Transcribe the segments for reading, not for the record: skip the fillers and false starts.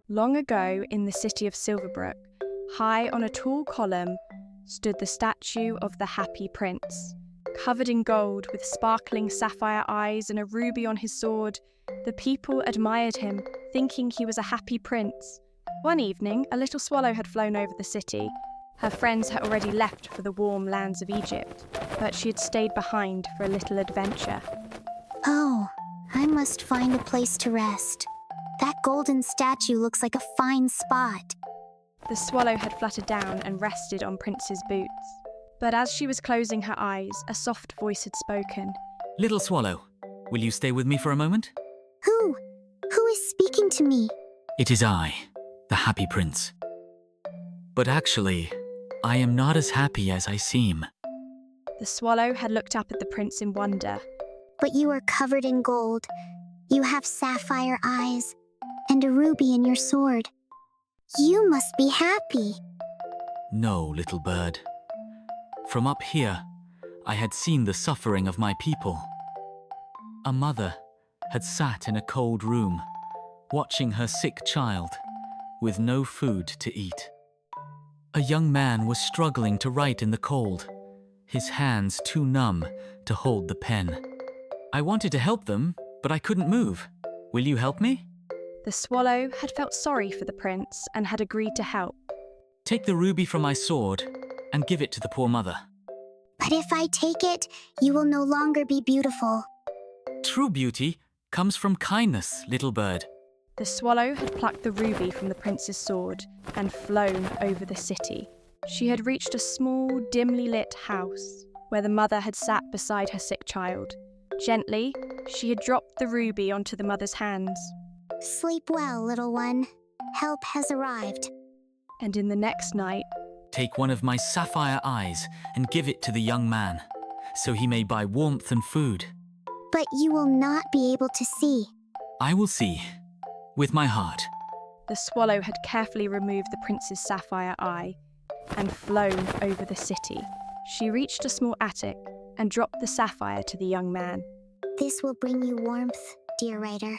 Long ago, in the city of Silverbrook, high on a tall column, stood the statue of the Happy Prince. Covered in gold, with sparkling sapphire eyes and a ruby on his sword, the people admired him, thinking he was a happy prince. One evening, a little swallow had flown over the city. Her friends had already left for the warm lands of Egypt, but she had stayed behind for a little adventure. Oh, I must find a place to rest. That golden statue looks like a fine spot. The swallow had fluttered down and rested on Prince's boots. But as she was closing her eyes, a soft voice had spoken. Little swallow, will you stay with me for a moment? Who? Who is speaking to me? It is I, the Happy Prince. But actually, I am not as happy as I seem. The swallow had looked up at the prince in wonder. But you are covered in gold. You have sapphire eyes and a ruby in your sword. You must be happy. No, little bird. From up here, I had seen the suffering of my people. A mother had sat in a cold room, watching her sick child, with no food to eat. A young man was struggling to write in the cold, his hands too numb to hold the pen. I wanted to help them, but I couldn't move. Will you help me? The swallow had felt sorry for the prince and had agreed to help. Take the ruby from my sword and give it to the poor mother. But if I take it, you will no longer be beautiful. True beauty comes from kindness, little bird. The swallow had plucked the ruby from the prince's sword and flown over the city. She had reached a small, dimly lit house where the mother had sat beside her sick child. Gently, she had dropped the ruby onto the mother's hands. Sleep well, little one. Help has arrived. And in the next night, Take one of my sapphire eyes and give it to the young man, so he may buy warmth and food. But you will not be able to see. I will see, with my heart. the swallow had carefully removed the prince's sapphire eye and flown over the city. She reached a small attic and dropped the sapphire to the young man. This will bring you warmth, dear writer.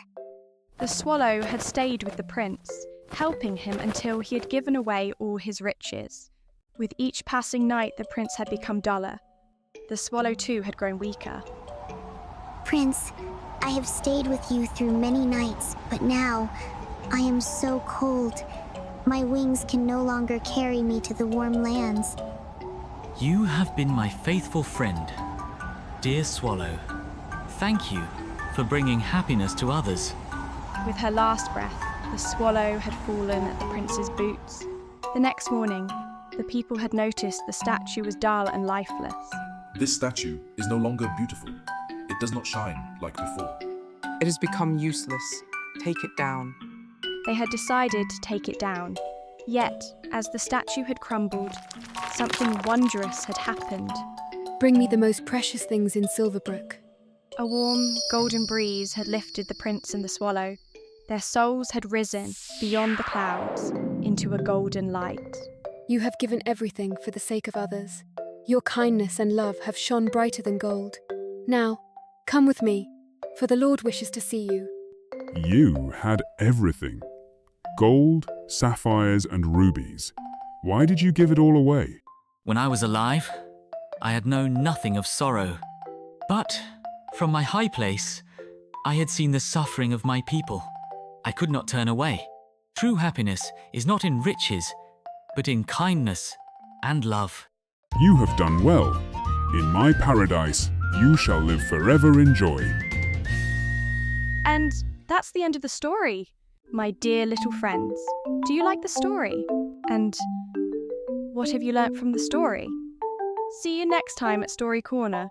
The swallow had stayed with the prince, helping him until he had given away all his riches. With each passing night, the prince had become duller. The swallow too had grown weaker. Prince, I have stayed with you through many nights, but now I am so cold. My wings can no longer carry me to the warm lands. You have been my faithful friend, dear swallow. Thank you for bringing happiness to others. With her last breath, the swallow had fallen at the prince's boots. The next morning, the people had noticed the statue was dull and lifeless. This statue is no longer beautiful. It does not shine like before. It has become useless. Take it down. They had decided to take it down. Yet, as the statue had crumbled, something wondrous had happened. Bring me the most precious things in Silverbrook. A warm, golden breeze had lifted the prince and the swallow. Their souls had risen beyond the clouds into a golden light. You have given everything for the sake of others. Your kindness and love have shone brighter than gold. Now, come with me, for the Lord wishes to see you. You had everything. Gold, sapphires, and rubies. Why did you give it all away? When I was alive, I had known nothing of sorrow. But from my high place, I had seen the suffering of my people. I could not turn away. True happiness is not in riches, but in kindness and love. You have done well. In my paradise, you shall live forever in joy. And that's the end of the story, my dear little friends. Do you like the story? And what have you learnt from the story? See you next time at Story Corner.